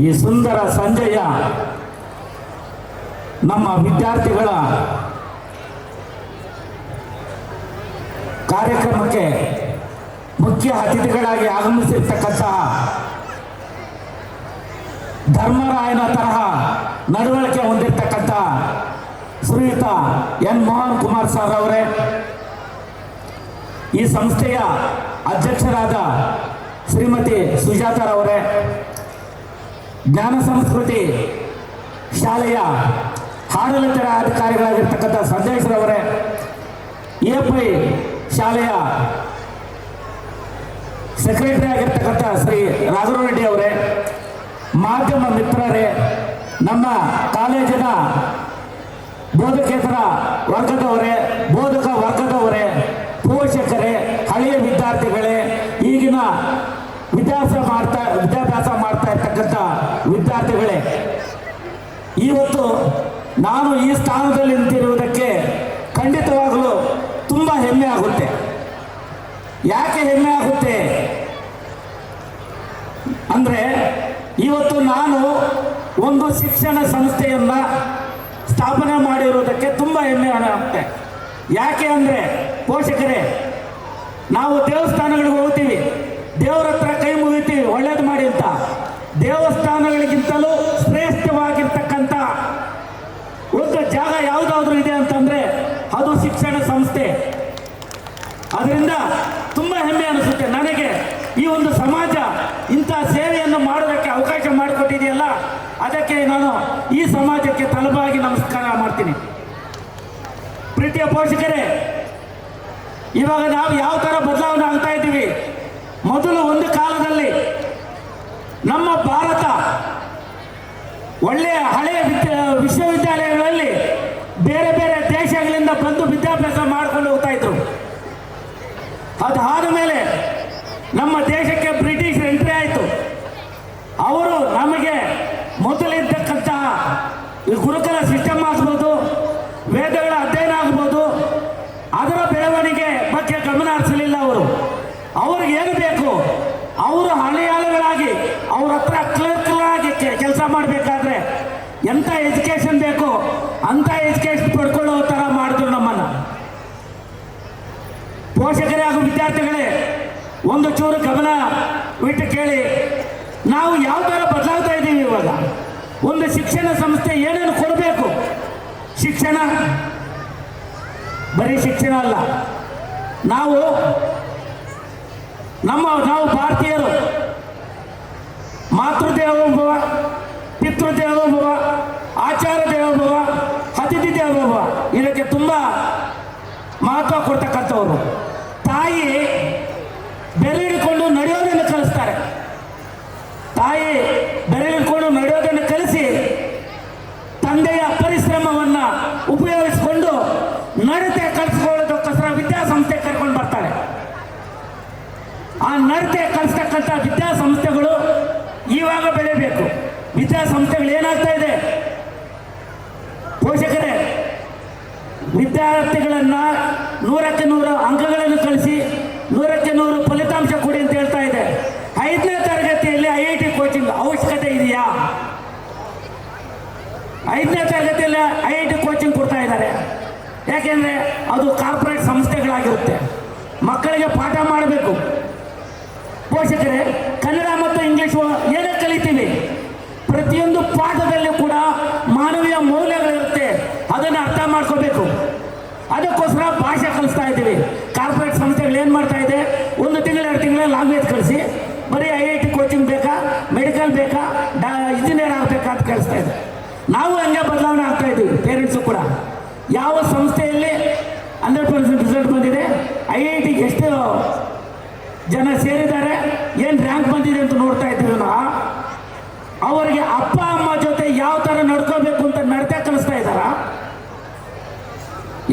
ಈ ಸುಂದರ ಸಂಜೆಯ ನಮ್ಮ ವಿದ್ಯಾರ್ಥಿಗಳ ಕಾರ್ಯಕ್ರಮಕ್ಕೆ ಮುಖ್ಯ ಅತಿಥಿಗಳಾಗಿ ಆಗಮಿಸಿರ್ತಕ್ಕಂತಹ ಧರ್ಮರಾಯನ ತರಹ ನಡವಳಿಕೆ ಹೊಂದಿರತಕ್ಕಂಥ ಶ್ರೀಯುತ ಎನ್ ಮೋಹನ್ ಕುಮಾರ್ ಸರ್ ಅವರೇ, ಈ ಸಂಸ್ಥೆಯ ಅಧ್ಯಕ್ಷರಾದ ಶ್ರೀಮತಿ ಸುಜಾತಾರವರೇ, ಜ್ಞಾನ ಸಂಸ್ಕೃತಿ ಶಾಲೆಯ ಆಡಳಿತ ಅಧಿಕಾರಿಗಳಾಗಿರ್ತಕ್ಕಂಥ ಸಂದೇಶ್ರವರೇ, ಎಪಿ ಶಾಲೆಯ ಸೆಕ್ರೆಟರಿ ಆಗಿರ್ತಕ್ಕಂಥ ಶ್ರೀ ರಾಘವ ರೆಡ್ಡಿ ಅವರೇ, ಮಾಧ್ಯಮ ಮಿತ್ರರೇ, ನಮ್ಮ ಕಾಲೇಜಿನ ಬೋಧಕೇತರ ವರ್ಗದವರೇ, ಬೋಧಕ ವರ್ಗದವರೇ, ಪೋಷಕರೇ, ಹಳೆಯ ವಿದ್ಯಾರ್ಥಿಗಳೇ, ಈಗಿನ ವಿದ್ಯಾಭ್ಯಾಸ ಮಾಡ್ತಾ ಇರ್ತಕ್ಕಂಥ ವಿದ್ಯಾರ್ಥಿಗಳೇ, ಇವತ್ತು ನಾನು ಈ ಸ್ಥಾನದಲ್ಲಿ ನಿಂತಿರುವುದಕ್ಕೆ ಖಂಡಿತವಾಗಲೂ ತುಂಬ ಹೆಮ್ಮೆ ಆಗುತ್ತೆ. ಯಾಕೆ ಹೆಮ್ಮೆ ಆಗುತ್ತೆ ಅಂದರೆ, ಇವತ್ತು ನಾನು ಒಂದು ಶಿಕ್ಷಣ ಸಂಸ್ಥೆಯನ್ನು ಸ್ಥಾಪನೆ ಮಾಡಿರುವುದಕ್ಕೆ ತುಂಬ ಹೆಮ್ಮೆ ಆಗುತ್ತೆ. ಯಾಕೆ ಅಂದರೆ, ಪೋಷಕರೇ, ನಾವು ದೇವಸ್ಥಾನಗಳಿಗೆ ಹೋಗ್ತೀವಿ, ದೇವರ ಹತ್ರ ಕೈ ಮುಗಿತೀವಿ ಒಳ್ಳೇದು ಮಾಡಿ ಅಂತ. ದೇವಸ್ಥಾನಗಳಿಗಿಂತಲೂ ಶ್ರೇಷ್ಠವಾಗಿರ್ತಕ್ಕಂಥ ಒಂದು ಜಾಗ ಯಾವುದಾದ್ರೂ ಇದೆ ಅಂತಂದರೆ ಅದು ಶಿಕ್ಷಣ ಸಂಸ್ಥೆ. ಅದರಿಂದ ತುಂಬ ಹೆಮ್ಮೆ ಅನಿಸುತ್ತೆ ನನಗೆ. ಈ ಒಂದು ಸಮಾಜ ಇಂಥ ಸೇವೆಯನ್ನು ಮಾಡೋದಕ್ಕೆ ಅವಕಾಶ ಮಾಡಿಕೊಟ್ಟಿದೆಯಲ್ಲ, ಅದಕ್ಕೆ ನಾನು ಈ ಸಮಾಜಕ್ಕೆ ತಲುಬಾಗಿ ನಮಸ್ಕಾರ ಮಾಡ್ತೀನಿ. ಪ್ರೀತಿಯ ಪೋಷಕರೇ, ಇವಾಗ ನಾವು ಯಾವ ಥರ ಬದಲಾವಣೆ ಆಗ್ತಾ ಇದ್ದೀವಿ. ಮೊದಲು ಒಂದು ಕಾಲದಲ್ಲಿ ನಮ್ಮ ಭಾರತ ಒಳ್ಳೆಯ ಹಳೆಯ ವಿಶ್ವವಿದ್ಯಾಲಯಗಳಲ್ಲಿ ಬೇರೆ ಬೇರೆ ದೇಶಗಳಿಂದ ಬಂದು ವಿದ್ಯಾಭ್ಯಾಸ ಮಾಡಿಕೊಂಡು ಹೋಗ್ತಾ ಇದ್ರು. ಅದಾದ ಮೇಲೆ ನಮ್ಮ ದೇಶಕ್ಕೆ ಬ್ರಿಟಿಷ್ ಎಂಟ್ರಿ ಆಯಿತು. ಅವರು ನಮಗೆ ಮೊದಲಿದ್ದಕ್ಕಂತಹ ಗುರುಕುಲ ಸಿಸ್ಟಮ್ ಆಗ್ಬೋದು, ವೇದಗಳ ಅಧ್ಯಯನ ಆಗ್ಬೋದು, ಅದರ ಬೆಳವಣಿಗೆ ಬಗ್ಗೆ ಗಮನ ಹರಿಸಲಿಲ್ಲ. ಅವ್ರಿಗೆ ಏನು ಬೇಕು, ಅವರು ಹಳೆಯಾಳುಗಳಾಗಿ ಅವ್ರ ಹತ್ರ ಕ್ಲರ್ಕ್ಗಳಾಗಿ ಕೆಲಸ ಮಾಡಬೇಕಾದ್ರೆ ಎಂಥ ಎಜುಕೇಷನ್ ಬೇಕು ಅಂಥ ಎಜುಕೇಷನ್ ಪಡ್ಕೊಳ್ಳೋ ಥರ ಮಾಡಿದ್ರು ನಮ್ಮನ್ನು. ಪೋಷಕರೇ ಹಾಗೂ ವಿದ್ಯಾರ್ಥಿಗಳೇ, ಒಂದು ಚೂರು ಗಮನ ಬಿಟ್ಟು ಕೇಳಿ, ನಾವು ಯಾವ ಥರ ಬದಲಾಗ್ತಾ ಇದ್ದೀವಿ. ಇವಾಗ ಒಂದು ಶಿಕ್ಷಣ ಸಂಸ್ಥೆ ಏನೇನು ಕೊಡಬೇಕು. ಶಿಕ್ಷಣ ಬರೀ ಶಿಕ್ಷಣ ಅಲ್ಲ, ನಾವು ಭಾರತೀಯರು ಮಾತೃದೇವೋಭವ, ಪಿತೃದೇವೋಭವ, ಆಚಾರ ದೇವೋಭವ, ಅತಿಥಿ ದೇವೋಭವ ಇದಕ್ಕೆ ತುಂಬ ಮಹತ್ವ ಕೊಡ್ತಕ್ಕಂಥವ್ರು. ತಾಯಿ ಬೆರಳಿಡ್ಕೊಂಡು ನಡೆಯೋದನ್ನು ಕಲಿಸ್ತಾರೆ. ತಾಯಿ ಬೆರಳಿಡ್ಕೊಂಡು ನಡೆಯೋದನ್ನು ಕಲಿಸಿ ತಂದೆಯ ಪರಿಶ್ರಮವನ್ನು ಉಪಯೋಗಿಸಿಕೊಂಡು ನಡತೆ ಕಲಿಸ್ಕೊಳ್ಳೋದಕ್ಕೋಸ್ಕರ ವಿದ್ಯಾಸಂಸ್ಥೆ ಕರ್ಕೊಂಡು ಬರ್ತಾರೆ. ಆ ನಡತೆ ಕಲಿಸ್ತಕ್ಕಂಥ ವಿದ್ಯಾಸಂಸ್ಥೆಗಳು ಇವಾಗ ಬೆಳೆಯಬೇಕು. ವಿದ್ಯಾಸಂಸ್ಥೆಗಳು ಏನಾಗ್ತಾ ಇದೆ, ಪೋಷಕರೇ, ವಿದ್ಯಾರ್ಥಿಗಳನ್ನು 100ಕ್ಕೆ 100 ಅಂಕಗಳನ್ನು ಕಳಿಸಿ 100ಕ್ಕೆ 100 ಫಲಿತಾಂಶ ಕೊಡಿ ಅಂತ ಹೇಳ್ತಾ ಇದೆ. 5ನೇ ತರಗತಿಯಲ್ಲಿ IIT ಕೋಚಿಂಗ್ ಅವಶ್ಯಕತೆ ಇದೆಯಾ? 5ನೇ ತರಗತಿಯಲ್ಲಿ IIT ಕೋಚಿಂಗ್ ಕೊಡ್ತಾ ಇದ್ದಾರೆ. ಯಾಕೆಂದರೆ ಅದು ಕಾರ್ಪೊರೇಟ್ ಸಂಸ್ಥೆಗಳಾಗಿರುತ್ತೆ. ಮಕ್ಕಳಿಗೆ ಪಾಠ ಮಾಡಬೇಕು. ಪೋಷಕರೇ, ಕನ್ನಡ ಮತ್ತು ಇಂಗ್ಲೀಷು ಏನೇ ಕಲಿತೀವಿ, ಪ್ರತಿಯೊಂದು ಪಾಠದಲ್ಲೂ ಕೂಡ ಮಾನವೀಯ ಮೌಲ್ಯಗಳಿರುತ್ತೆ. ಅದನ್ನು ಅರ್ಥ ಮಾಡ್ಕೋಬೇಕು. ಅದಕ್ಕೋಸ್ಕರ ಭಾಷೆ ಕಲಿಸ್ತಾ ಇದ್ದೀವಿ. ಕಾರ್ಪೊರೇಟ್ ಸಂಸ್ಥೆಗಳು ಏನು ಮಾಡ್ತಾ ಇದೆ, 1 ತಿಂಗಳು 2 ತಿಂಗಳ ಲ್ಯಾಂಗ್ವೇಜ್ ಕಲಿಸಿ ಬರೀ IIT ಕೋಚಿಂಗ್ ಬೇಕಾ, ಮೆಡಿಕಲ್ ಬೇಕಾ, ಇಂಜಿನಿಯರ್ ಆಗಬೇಕಾ ಅಂತ ಕಳಿಸ್ತಾ ಇದೆ. ನಾವು ಹಂಗೆ ಬದಲಾವಣೆ ಆಗ್ತಾ ಇದ್ದೀವಿ. ಪೇರೆಂಟ್ಸು ಕೂಡ ಯಾವ ಸಂಸ್ಥೆಯಲ್ಲಿ 100% ರಿಸಲ್ಟ್ ಬಂದಿದೆ, IITಗೆ ಎಷ್ಟು ಜನ ಸೇರಿದ್ದಾರೆ, ಏನು ರ್ಯಾಂಕ್ ಬಂದಿದೆ ಅಂತ ನೋಡ್ತಾ ಇದ್ದೀವಿ. ಅವರಿಗೆ ಅಪ್ಪ ಅಮ್ಮ ಜೊತೆ ಯಾವ ಥರ ನಡ್ಕೋಬೇಕು ಅಂತ ನಡತೆ ಕಲಿಸ್ತಾ ಇದ್ದಾರಾ?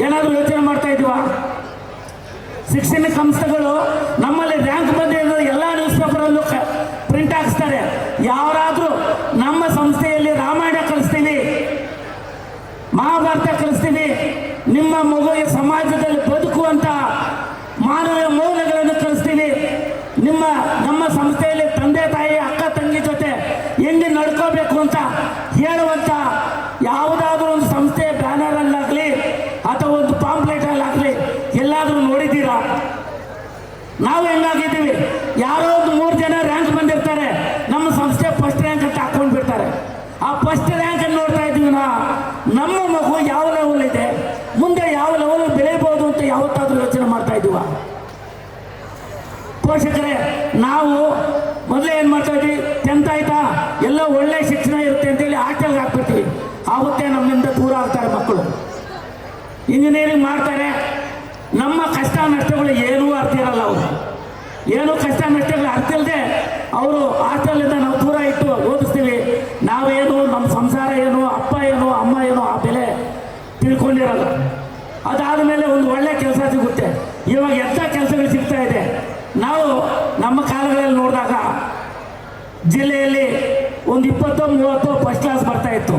ಏನಾದರೂ ಯೋಚನೆ ಮಾಡ್ತಾ ಇದ್ದೀವ? ಶಿಕ್ಷಣ ಸಂಸ್ಥೆಗಳು ನಮ್ಮಲ್ಲಿ ರ್ಯಾಂಕ್ ಬಂದಿರೋ ಎಲ್ಲ ನ್ಯೂಸ್ ಪೇಪರಲ್ಲೂ ಪ್ರಿಂಟ್ ಹಾಕಿಸ್ತಾರೆ. ಯಾರಾದರೂ ನಮ್ಮ ಸಂಸ್ಥೆಯಲ್ಲಿ ರಾಮಾಯಣ ಕಲಿಸ್ತೀವಿ, ಮಹಾಭಾರತ ಕಲಿಸ್ತೀವಿ, ನಿಮ್ಮ ಮಗುವಿಗೆ ಸಮಾಜದಲ್ಲಿ ಬದುಕುವಂಥ ಮಾನವೀಯ ಮೌಲ್ಯಗಳನ್ನು ಕಲಿಸ್ತೀವಿ, ನಮ್ಮ ಸಂಸ್ಥೆಯಲ್ಲಿ ತಂದೆ ತಾಯಿ ಅಕ್ಕ ತಂಗಿ ಜೊತೆ ಹೆಂಗೆ ನಡ್ಕೋ ಪೋಷಕರೇ, ನಾವು ಮೊದಲೇ ಏನು ಮಾಡ್ತಾ ಇದ್ವಿ, 10th ಆಯ್ತಾ ಎಲ್ಲ ಒಳ್ಳೆ ಶಿಕ್ಷಣ ಇರುತ್ತೆ ಅಂತೇಳಿ ಹಾಸ್ಟೆಲ್ಗೆ ಹಾಕ್ಬಿಡ್ತೀವಿ. ಆವತ್ತೇ ನಮ್ಮಿಂದ ದೂರ ಆಗ್ತಾರೆ ಮಕ್ಕಳು. ಇಂಜಿನಿಯರಿಂಗ್ ಮಾಡ್ತಾರೆ, ನಮ್ಮ ಕಷ್ಟ ನಷ್ಟಗಳು ಏನೂ ಅರ್ಥ ಇರಲ್ಲ. ಅವರು ಏನೂ ಕಷ್ಟ ನಷ್ಟಗಳು ಅರ್ಥ ಇಲ್ಲದೆ ಅವರು ಹಾಸ್ಟೆಲಿಂದ ನಾವು ದೂರ ಇಟ್ಟು ಓದಿಸ್ತೀವಿ. ನಾವೇನು, ನಮ್ಮ ಸಂಸಾರ ಏನು, ಅಪ್ಪ ಏನು, ಅಮ್ಮ ಏನು ಆ ಬೆಲೆ ತಿಳ್ಕೊಂಡಿರಲ್ಲ. ಅದಾದ ಮೇಲೆ ಒಂದು ಒಳ್ಳೆ ಕೆಲಸ ಸಿಗುತ್ತೆ. ಇವಾಗ ಎಂಥ ಕೆಲಸಗಳು ಸಿಗ್ತಾ ಇದೆ. ನಾವು ನಮ್ಮ ಕಾಲಗಳಲ್ಲಿ ನೋಡಿದಾಗ ಜಿಲ್ಲೆಯಲ್ಲಿ ಒಂದು 20-30 ಫಸ್ಟ್ ಕ್ಲಾಸ್ ಬರ್ತಾ ಇತ್ತು.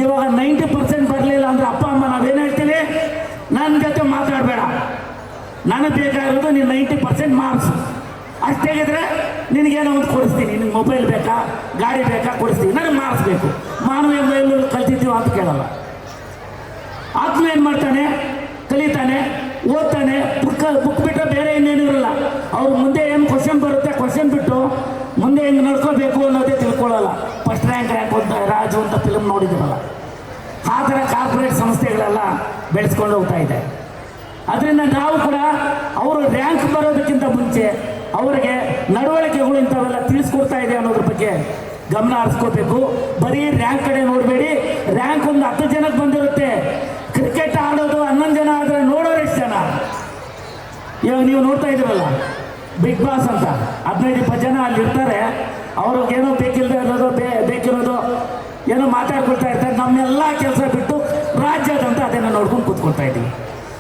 ಇವಾಗ 90% ಬರಲಿಲ್ಲ ಅಂದರೆ ಅಪ್ಪ ಅಮ್ಮ ನಾವೇನು ಹೇಳ್ತೀವಿ, ನನ್ನ ಜೊತೆ ಮಾತಾಡಬೇಡ, ನನಗೆ ಬೇಕಾಗಿರೋದು ನೀನು 90% ಮಾರ್ಕ್ಸ್. ಅಷ್ಟಾಗಿದ್ರೆ ನಿನಗೇನೋ ಒಂದು ಕೊಡಿಸ್ತೀನಿ, ನಿನಗೆ ಮೊಬೈಲ್ ಬೇಕಾ, ಗಾಡಿ ಬೇಕಾ, ಕೊಡಿಸ್ತೀನಿ, ನನಗೆ ಮಾರ್ಕ್ಸ್ ಬೇಕು. ಮಾನವೀಯ ಮೇಲೆ ಕಲ್ತಿದ್ದೀವಿ ಅಂತ ಕೇಳಲ್ಲ. ಆತ್ಮ ಏನು ಮಾಡ್ತಾನೆ, ಕಲಿತಾನೆ, ಓದ್ತಾನೆ. ಬುಕ್ ಬಿಟ್ಟರೆ ಬೇರೆ ಇನ್ನೇನು ಇರಲ್ಲ. ಅವ್ರು ಮುಂದೆ ಏನು ಕ್ವಶನ್ ಬರುತ್ತೆ, ಕ್ವಶನ್ ಬಿಟ್ಟು ಮುಂದೆ ಹೆಂಗೆ ನಡ್ಕೋಬೇಕು ಅನ್ನೋದೇ ತಿಳ್ಕೊಳ್ಳಲ್ಲ. ಫಸ್ಟ್ ರ್ಯಾಂಕ್ ಅಂತ ರಾಜು ಅಂತ ಫಿಲ್ಮ್ ನೋಡಿದ್ರಲ್ಲ, ಆ ಥರ ಕಾರ್ಪೊರೇಟ್ ಸಂಸ್ಥೆಗಳೆಲ್ಲ ಬೆಳೆಸ್ಕೊಂಡು ಹೋಗ್ತಾ ಇದೆ. ಅದರಿಂದ ನಾವು ಕೂಡ ಅವರು ರ್ಯಾಂಕ್ ಬರೋದಕ್ಕಿಂತ ಮುಂಚೆ ಅವರಿಗೆ ನಡವಳಿಕೆಗಳು ಇಂಥವೆಲ್ಲ ತಿಳಿಸ್ಕೊಡ್ತಾ ಇದೆ ಅನ್ನೋದ್ರ ಬಗ್ಗೆ ಗಮನ ಹರಿಸ್ಕೋಬೇಕು. ಬರೀ ರ್ಯಾಂಕ್ ಕಡೆ ನೋಡಬೇಡಿ. ರ್ಯಾಂಕ್ ಒಂದು 10 ಜನಕ್ಕೆ ಬಂದಿರುತ್ತೆ. ಕ್ರಿಕೆಟ್ ಆಡೋದು 11 ಜನ ಆದರೆ ನೋಡೋರು ಎಷ್ಟು ಜನ? ಇವಾಗ ನೀವು ನೋಡ್ತಾ ಇದ್ದೀರಲ್ಲ ಬಿಗ್ ಬಾಸ್ ಅಂತ, 15-20 ಜನ ಅಲ್ಲಿ ಇರ್ತಾರೆ. ಅವ್ರಿಗೇನೋ ಬೇಕಿಲ್ಲದೆ ಇರೋದು, ಬೇಕಿರೋದು ಏನೋ ಮಾತಾಡ್ಕೊಳ್ತಾ ಇರ್ತಾರೆ. ನಮ್ಮೆಲ್ಲ ಕೆಲಸ ಬಿಟ್ಟು ರಾಜ್ಯದಂತ ಅದನ್ನು ನೋಡ್ಕೊಂಡು ಕೂತ್ಕೊಳ್ತಾ ಇದ್ದೀವಿ.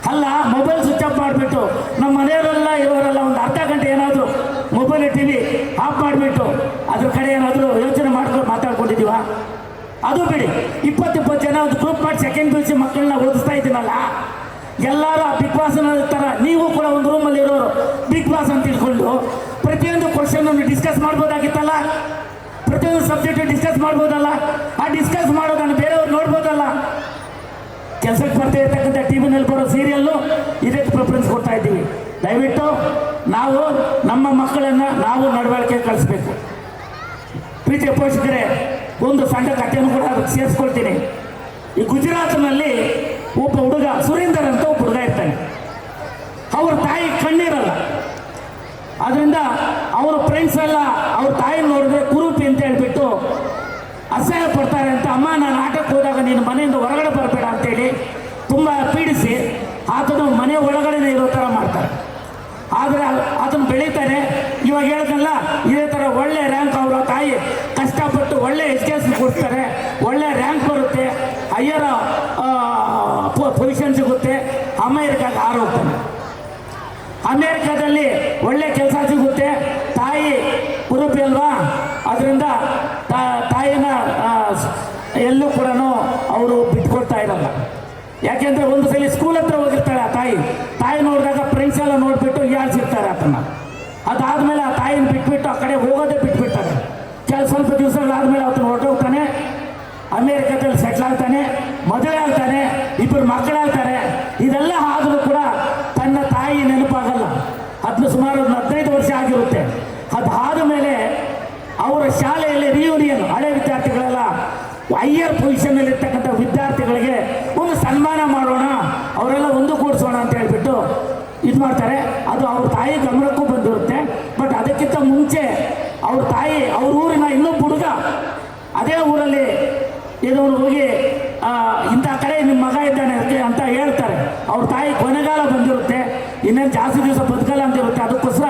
ಅಲ್ಲ, ಮೊಬೈಲ್ ಸ್ವಿಚ್ ಆಫ್ ಮಾಡಿಬಿಟ್ಟು ನಮ್ಮ ಮನೆಯವರೆಲ್ಲ ಇರೋರೆಲ್ಲ ಒಂದು ಅರ್ಧ ಗಂಟೆ ಏನಾದರೂ ಮೊಬೈಲ್ TV ಆಫ್ ಮಾಡಿಬಿಟ್ಟು ಅದ್ರ ಕಡೆ ಏನಾದರೂ ಯೋಚನೆ ಮಾಡ್ಕೊಂಡು ಮಾತಾಡ್ಕೊಂಡಿದ್ದೀವ? ಅದು ಬಿಡಿ, 20-20 ಜನ ಒಂದು ಗ್ರೂಪ್ ಮಾಡಿ ಸೆಕೆಂಡ್ PUC ಮಕ್ಕಳನ್ನ ಓದಿಸ್ತಾ ಇದ್ದೀನಲ್ಲ, ಎಲ್ಲರೂ ಆ ಬಿಗ್ ಬಾಸ್ ಥರ ನೀವು ಕೂಡ ಒಂದು ರೂಮಲ್ಲಿ ಇರೋರು ಬಿಗ್ ಬಾಸ್ ಅಂತ ತಿಳ್ಕೊಂಡು ಪ್ರತಿಯೊಂದು ಕ್ವಶನನ್ನು ಡಿಸ್ಕಸ್ ಮಾಡ್ಬೋದಾಗಿತ್ತಲ್ಲ. ಪ್ರತಿಯೊಂದು ಸಬ್ಜೆಕ್ಟು ಡಿಸ್ಕಸ್ ಮಾಡ್ಬೋದಲ್ಲ. ಆ ಡಿಸ್ಕಸ್ ಮಾಡೋದನ್ನು ಬೇರೆಯವ್ರು ನೋಡ್ಬೋದಲ್ಲ. ಕೆಲಸಕ್ಕೆ ಬರ್ತಾ ಇರ್ತಕ್ಕಂಥ TV-ನಲ್ಲಿ ಬರೋ ಸೀರಿಯಲ್ಲು ಇದಕ್ಕೆ ಪ್ರಿಫರೆನ್ಸ್ ಕೊಡ್ತಾ ಇದ್ದೀವಿ. ದಯವಿಟ್ಟು ನಾವು ನಮ್ಮ ಮಕ್ಕಳನ್ನು ನಾವು ನಡವಳಿಕೆ ಕಳಿಸ್ಬೇಕು. ಪ್ರೀತಿಯ ಪೋಷಕರೇ, ಒಂದು ಸಣ್ಣ ಕಥೆಯನ್ನು ಕೂಡ ಅದಕ್ಕೆ ಸೇರಿಸ್ಕೊಳ್ತೀನಿ. ಈ ಗುಜರಾತ್ನಲ್ಲಿ ಒಬ್ಬ ಹುಡುಗ, ಸುರೇಂದರ್ ಅಂತ ಒಬ್ಬ ಹುಡುಗ ಇರ್ತಾನೆ. ಅವ್ರ ತಾಯಿ ಕಣ್ಣಿರಲ್ಲ. ಅದರಿಂದ ಅವ್ರ ಫ್ರೆಂಡ್ಸ್ ಎಲ್ಲ ಅವ್ರ ತಾಯಿ ನೋಡಿದ್ರೆ ಕುರೂಪಿ ಅಂತ ಹೇಳ್ಬಿಟ್ಟು ಅಸಹ್ಯ ಪಡ್ತಾರೆ ಅಂತ. ಅಮ್ಮ, ನಾನು ಆಟಕ್ಕೆ ಹೋದಾಗ ನೀನು ಮನೆಯಿಂದ ಹೊರಗಡೆ ಬರಬೇಡ ಅಂತೇಳಿ ತುಂಬ ಪೀಡಿಸಿ ಆತನು ಮನೆ ಒಳಗಡೆ ಇರೋ ಥರ ಮಾಡ್ತಾರೆ. ಆದರೆ ಅದನ್ನು ಬೆಳೀತಾನೆ. ಇವಾಗ ಹೇಳ್ದಲ್ಲ, ಇದೇ ಥರ ಒಳ್ಳೆ ರ್ಯಾಂಕ್ ಅವರ ತಾಯಿ ಕಷ್ಟಪಟ್ಟು ಒಳ್ಳೆ ಎಜುಕೇಷನ್ ಕೊಡ್ತಾರೆ, ಒಳ್ಳೆ ರ್ಯಾಂಕ್ ಬರುತ್ತೆ, ಹೈಯರ್ ಪೊಸಿಷನ್ ಸಿಗುತ್ತೆ. ಅಮೇರಿಕಾಗೆ ಹೋಗ್ತಾನೆ. ಅಮೇರಿಕಾದಲ್ಲಿ ಒಳ್ಳೆ ಕೆಲಸ ಸಿಗುತ್ತೆ. ತಾಯಿ ಕುರುಪಿ ಅಲ್ವಾ, ಅದರಿಂದ ತಾಯಿನ ಎಲ್ಲೂ ಕೂಡ ಅವರು ಬಿಟ್ಕೊಡ್ತಾ ಇರಲ್ಲ. ಯಾಕೆಂದರೆ ಒಂದು ಸಲ ಸ್ಕೂಲ್ ಹತ್ರ ಹೋಗಿರ್ತಾಳೆ ಆ ತಾಯಿ ನೋಡಿದಾಗ ಫ್ರೆಂಡ್ಸ್ ಎಲ್ಲ ನೋಡಿಬಿಟ್ಟು ಹೀಯಾಳಿಸಿರ್ತಾರೆ ಆತನ. ಅದಾದಮೇಲೆ ಆ ತಾಯಿನ ಬಿಟ್ಬಿಟ್ಟು ಆ ಕಡೆ ಹೋಗೋದೇ ಬಿಟ್ಬಿಡ್ತಾರೆ. ಸ್ವಲ್ಪ ದಿವಸಗಳಾದಮೇಲೆ ಆತನ ಹೊರಟೋಗ್ತಾನೆ. ಅಮೇರಿಕಾದಲ್ಲಿ ಸೆಟ್ಲ್ ಆಗ್ತಾನೆ, ಮದುವೆ ಆಗ್ತಾನೆ, 2 ಮಕ್ಕಳಾಗ್ತಾರೆ. ಇದೆಲ್ಲ ಆದರೂ ಕೂಡ ತನ್ನ ತಾಯಿ ನೆನಪಾಗಲ್ಲ. ಅದನ್ನು ಸುಮಾರು 15 ವರ್ಷ ಆಗಿರುತ್ತೆ. ಅದಾದ ಮೇಲೆ ಅವರ ಶಾಲೆಯಲ್ಲಿ ರಿಯೂನಿಯನ್, ಹಳೆ ವಿದ್ಯಾರ್ಥಿಗಳೆಲ್ಲ ಹೈಯರ್ ಪೊಸಿಷನ್ನಲ್ಲಿ ಇರ್ತಕ್ಕಂಥ ವಿದ್ಯಾರ್ಥಿಗಳಿಗೆ ಒಂದು ಸನ್ಮಾನ ಮಾಡೋಣ, ಅವರೆಲ್ಲ ಒಂದು ಕೂಡಿಸೋಣ ಅಂತ ಹೇಳ್ಬಿಟ್ಟು ಇದು ಮಾಡ್ತಾರೆ. ಅದು ಅವ್ರ ತಾಯಿ ಗಮನಕ್ಕೂ ಬಂದಿರುತ್ತೆ. ಬಟ್ ಅದಕ್ಕಿಂತ ಮುಂಚೆ ಅವ್ರ ತಾಯಿ ಅವ್ರ ಊರಿನ ಇನ್ನೊಬ್ಬ ಹುಡುಗ ಅದೇ ಊರಲ್ಲಿ ಇದನ್ನು ಹೋಗಿ ಇಂಥ ಕಡೆ ನಿಮ್ಮ ಮಗ ಇದ್ದಾನೆ ಅಂತ ಹೇಳ್ತಾರೆ. ಅವ್ರ ತಾಯಿ ಕೊನೆಗಾಲ ಬಂದಿರುತ್ತೆ, ಇನ್ನೇನು ಜಾಸ್ತಿ ದಿವಸ ಬದುಕಲ್ಲ ಅಂತಿರುತ್ತೆ. ಅದಕ್ಕೋಸ್ಕರ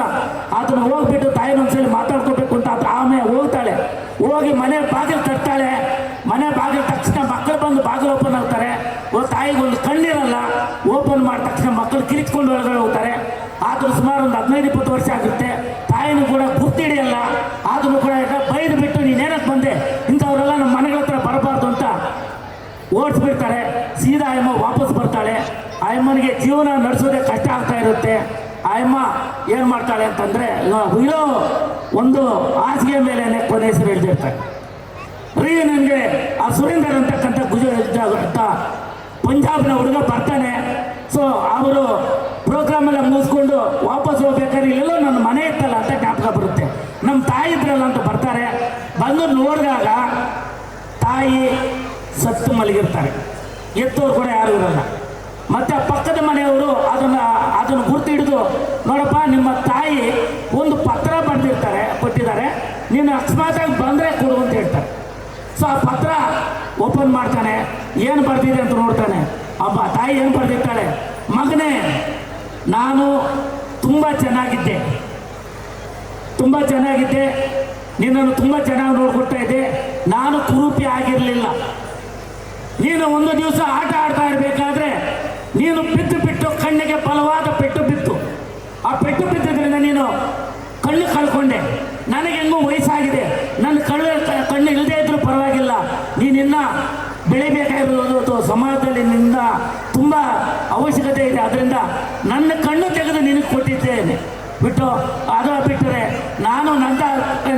ಅದನ್ನು ಹೋಗ್ಬಿಟ್ಟು ತಾಯಿನ ಒಂದ್ಸಲಿ ಮಾತಾಡ್ಕೋಬೇಕು ಅಂತ ಆಮೇಲೆ ಹೋಗ್ತಾಳೆ. ಹೋಗಿ ಮನೆ ಬಾಗಿಲು ತಟ್ಟಾಳೆ. ಮನೆ ಬಾಗಿಲು ತಕ್ಷಣ ಮಕ್ಕಳು ಬಂದು ಬಾಗಿಲು ಓಪನ್ ಆಗ್ತಾರೆ. ತಾಯಿಗೆ ಒಂದು ಕಣ್ಣಿರಲ್ಲ. ಓಪನ್ ಮಾಡಿದ ತಕ್ಷಣ ಮಕ್ಕಳು ಕಿರಿಚ್ಕೊಂಡು ಒಳಗಡೆ ಹೋಗ್ತಾರೆ. ಆದರೂ ಸುಮಾರು ಒಂದು 15-20 ವರ್ಷ ಆಗುತ್ತೆ. ತಾಯಿನೂ ಕೂಡ ಗುರ್ತಿಡಿಯಲ್ಲ. ಆದರೂ ಕೂಡ ಬೈದು ಬಿಟ್ಟು ನೀನೇನಕ್ಕೆ ಬಂದೆ, ಇಂಥವರೆಲ್ಲ ನಮ್ಮ ಮನೆಗಳ ಹತ್ರ ಬರಬಾರ್ದು ಅಂತ ಓಡಿಸ್ಬಿಡ್ತಾರೆ. ಸೀದಾ ಅಮ್ಮ ವಾಪಸ್ ಬರ್ತಾಳೆ. ಆ ಅಮ್ಮನಿಗೆ ಜೀವನ ನಡೆಸೋದೇ ಕಷ್ಟ ಆಗ್ತಾ ಇರುತ್ತೆ. ಆ ಅಮ್ಮ ಏನು ಮಾಡ್ತಾಳೆ ಅಂತಂದರೆ, ಇರೋ ಒಂದು ಹಾಸಿಗೆ ಮೇಲೆ ಕೊನೆ ಹೆಸರು ಹಿಡಿದಿರ್ತಾರೆ. ನನಗೆ ಆ ಸುರೇಂದರ್ ಅಂತಕ್ಕಂಥ ಪಂಜಾಬ್ನ ಹುಡುಗ ಬರ್ತಾನೆ. ಸೊ ಅವರು ಪ್ರೋಗ್ರಾಮ್ ಎಲ್ಲ ಮುಗಿಸ್ಕೊಂಡು ವಾಪಸ್ ಹೋಗ್ಬೇಕಾದ್ರೆ ಇಲ್ಲೆಲ್ಲೋ ನನ್ನ ಮನೆ ಇತ್ತಲ್ಲ ಅಂತ ಜ್ಞಾಪಕ ಬರುತ್ತೆ. ನಮ್ಮ ತಾಯಿ ಇದ್ರಲ್ಲ ಅಂತ ಬರ್ತಾರೆ. ಬಂದು ನೋಡಿದಾಗ ತಾಯಿ ಸತ್ತು ಮಲಗಿರ್ತಾರೆ. ಎತ್ತೋರು ಕೂಡ ಯಾರು ಇರಲ್ಲ. ಮತ್ತು ಪಕ್ಕದ ಮನೆಯವರು ಅದನ್ನು ಗುರ್ತು ಹಿಡಿದು ನೋಡಪ್ಪ ನಿಮ್ಮ ತಾಯಿ ಒಂದು ಪತ್ರ ಕೊಟ್ಟಿದ್ದಾರೆ, ನೀನು ಅಕಸ್ಮಾತಾಗಿ ಬಂದರೆ ಕೊಡು ಅಂತ ಹೇಳ್ತಾರೆ. ಸೊ ಆ ಪತ್ರ ಓಪನ್ ಮಾಡ್ತಾನೆ, ಏನು ಬರ್ತಿದೆ ಅಂತ ನೋಡ್ತಾನೆ. ಅಬ್ಬ ತಾಯಿ ಏನು ಬರ್ದಿರ್ತಾಳೆ, ಮಗನೇ ನಾನು ತುಂಬ ಚೆನ್ನಾಗಿದ್ದೆ, ನಿನ್ನನ್ನು ತುಂಬ ಚೆನ್ನಾಗಿ ನೋಡ್ಕೊಳ್ತಾ ಇದ್ದೆ, ನಾನು ಕುರೂಪಿ ಆಗಿರಲಿಲ್ಲ. ನೀನು ಒಂದು ದಿವಸ ಆಟ ಆಡ್ತಾ ಇರಬೇಕಾದ್ರೆ ನೀನು ಬಿಟ್ಟು ಕಣ್ಣಿಗೆ ಬಲವಾದ ಪೆಟ್ಟು ಬಿತ್ತು. ಆ ಪೆಟ್ಟು ಬಿದ್ದಿದ್ದರಿಂದ ನೀನು ಕಣ್ಣು ಕಳ್ಕೊಂಡೆ. ನನಗೆ ಹೆಂಗೂ ವಯಸ್ಸಾಗಿದೆ, ನನ್ನ ಕಣ್ಣು ಇಲ್ಲದೇ ಇದ್ರೂ ಪರವಾಗಿಲ್ಲ, ನೀನಿನ್ನ ಬೆಳಿಬೇಕಾಗಿರೋದು ಸಮಾಜದಲ್ಲಿ ನಿನ್ನ ತುಂಬ ಅವಶ್ಯಕತೆ ಇದೆ, ಅದರಿಂದ ನನ್ನ ಕಣ್ಣು ತೆಗೆದು ನಿನಗೆ ಕೊಟ್ಟಿದ್ದೇನೆ ಬಿಟ್ಟು. ಅದು ಬಿಟ್ಟರೆ ನಾನು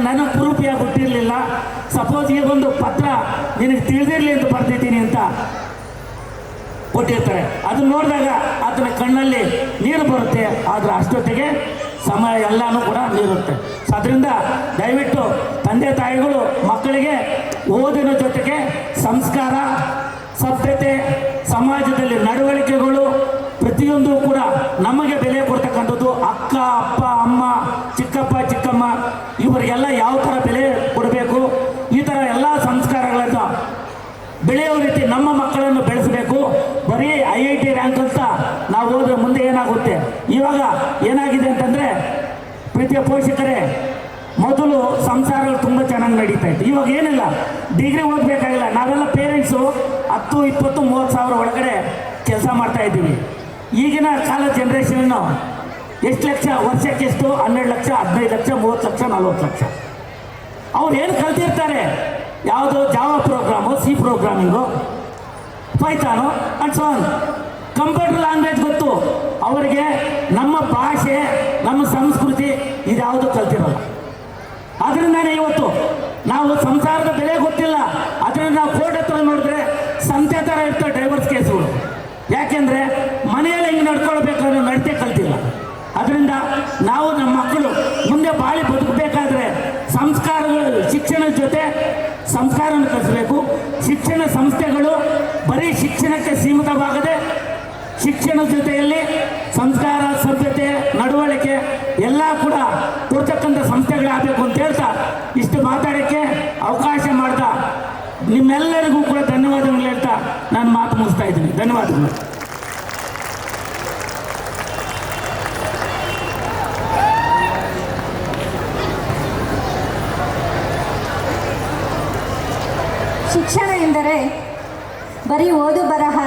ನನ್ನ ಕುರೂಪಿಯಾಗಿ ಹುಟ್ಟಿರಲಿಲ್ಲ, ಸಪೋಸ್ ಈ ಒಂದು ಪತ್ರ ನಿನಗೆ ತಿಳಿದಿರಲಿ ಅಂತ ಬರ್ತಿದ್ದೀನಿ ಅಂತ ಕೊಟ್ಟಿರ್ತಾರೆ. ಅದನ್ನ ನೋಡಿದಾಗ ಆತನ ಕಣ್ಣಲ್ಲಿ ನೀರು ಬರುತ್ತೆ, ಆದರೆ ಅಷ್ಟೊತ್ತಿಗೆ ಸಮಯ ಎಲ್ಲನೂ ಕೂಡ ನೀರುತ್ತೆ. ಸೊ ಅದರಿಂದ ದಯವಿಟ್ಟು ತಂದೆ ತಾಯಿಗಳು ಮಕ್ಕಳಿಗೆ ಓದಿನ ಜೊತೆಗೆ ಸಂಸ್ಕಾರ, ಸಭ್ಯತೆ, ಸಮಾಜದಲ್ಲಿ ನಡವಳಿಕೆಗಳು ಪ್ರತಿಯೊಂದು ಕೂಡ ನಮಗೆ ಬೆಲೆ ಕೊಡ್ತಕ್ಕಂಥದ್ದು. ಅಕ್ಕ, ಅಪ್ಪ, ಅಮ್ಮ, ಚಿಕ್ಕಪ್ಪ, ಚಿಕ್ಕಮ್ಮ ಇವರಿಗೆಲ್ಲ ಯಾವ ಥರ ಬೆಲೆ ಕೊಡಬೇಕು, ಈ ಥರ ಎಲ್ಲ ಸಂಸ್ಕಾರಗಳನ್ನು ಬೆಳೆಯೋ ರೀತಿ ನಮ್ಮ ಮಕ್ಕಳನ್ನು ಬೆಳೆಸಬೇಕು. ಬರೀ IIT ರ್ಯಾಂಕ್ ಅಂತ ನಾವು ಹೋದ್ರೆ ಮುಂದೆ ಏನಾಗುತ್ತೆ? ಇವಾಗ ಏನಾಗಿದೆ ಅಂತಂದರೆ, ಪ್ರೀತಿಯ ಪೋಷಕರೇ, ಮೊದಲು ಸಂಸಾರಗಳು ತುಂಬ ಚೆನ್ನಾಗಿ ನಡೀತಾ ಇತ್ತು. ಇವಾಗ ಏನಿಲ್ಲ, ಡಿಗ್ರಿ ಓದಬೇಕಾಗಿಲ್ಲ, ನಾವೆಲ್ಲ ಪೇರೆಂಟ್ಸು 10, 20, 30 ಸಾವಿರ ಒಳಗಡೆ ಕೆಲಸ ಮಾಡ್ತಾ ಇದ್ದೀವಿ. ಈಗಿನ ಕಾಲ ಜನ್ರೇಷನ್ನು ಎಷ್ಟು ಲಕ್ಷ ವರ್ಷಕ್ಕೆ ಎಷ್ಟು? 12 ಲಕ್ಷ, 15 ಲಕ್ಷ, 30 ಲಕ್ಷ, 40 ಲಕ್ಷ. ಅವ್ರು ಏನು ಕಲ್ತಿರ್ತಾರೆ? ಯಾವುದೋ Java program, C programming, Python and so on. Computer language ಗೊತ್ತು ಅವರಿಗೆ. ನಮ್ಮ ಭಾಷೆ, ನಮ್ಮ ಸಂಸ್ಕೃತಿ ಇದ್ಯಾವುದು ಕಲ್ತಿರಲ್ಲ. ಅದರಿಂದಾನೇ ಇವತ್ತು ನಾವು ಸಂಸಾರದ ಬೆಲೆ ಗೊತ್ತಿಲ್ಲ. ಅದರಿಂದ ನಾವು ಕೋರ್ಟ್ ಹತ್ರ ನೋಡಿದ್ರೆ ಸಂತೆ ಥರ ಇರ್ತವೆ ಡೈವರ್ಸ್ ಕೇಸುಗಳು. ಯಾಕೆಂದರೆ ಮನೆಯಲ್ಲಿ ಹೆಂಗೆ ನಡ್ಕೊಳ್ಬೇಕು ಅನ್ನೋ ನಡತೆ ಕಲ್ತಿಲ್ಲ. ಅದರಿಂದ ನಾವು ನಮ್ಮ ಮಕ್ಕಳು ಮುಂದೆ ಬಾಳಿ ಬದುಕಬೇಕಾದ್ರೆ ಸಂಸ್ಕಾರಗಳು, ಶಿಕ್ಷಣದ ಜೊತೆ ಸಂಸ್ಕಾರವನ್ನು ಕಲಿಸಬೇಕು. ಶಿಕ್ಷಣ ಸಂಸ್ಥೆಗಳು ಬರೀ ಶಿಕ್ಷಣಕ್ಕೆ ಸೀಮಿತವಾಗದೆ ಶಿಕ್ಷಣದ ಜೊತೆಯಲ್ಲಿ ಸಂಸ್ಕಾರ, ಸಭ್ಯತೆ, ನಡವಳಿಕೆ ಎಲ್ಲ ಕೂಡ ಕೊಡ್ತಕ್ಕಂಥ ಸಂಸ್ಥೆಗಳಾಗಬೇಕು ಅಂತ ಹೇಳ್ತಾ ಇಷ್ಟು ಮಾತಾಡೋಕ್ಕೆ ಅವಕಾಶ ಮಾಡ್ತಾ ನಿಮ್ಮೆಲ್ಲರಿಗೂ ಕೂಡ ಧನ್ಯವಾದಗಳು ಹೇಳ್ತಾ ನಾನು ಮಾತು ಮುಗಿಸ್ತಾ ಇದ್ದೀನಿ. ಧನ್ಯವಾದಗಳು. ಶಿಕ್ಷಣ ಎಂದರೆ ಬರೀ ಓದು ಬರಹ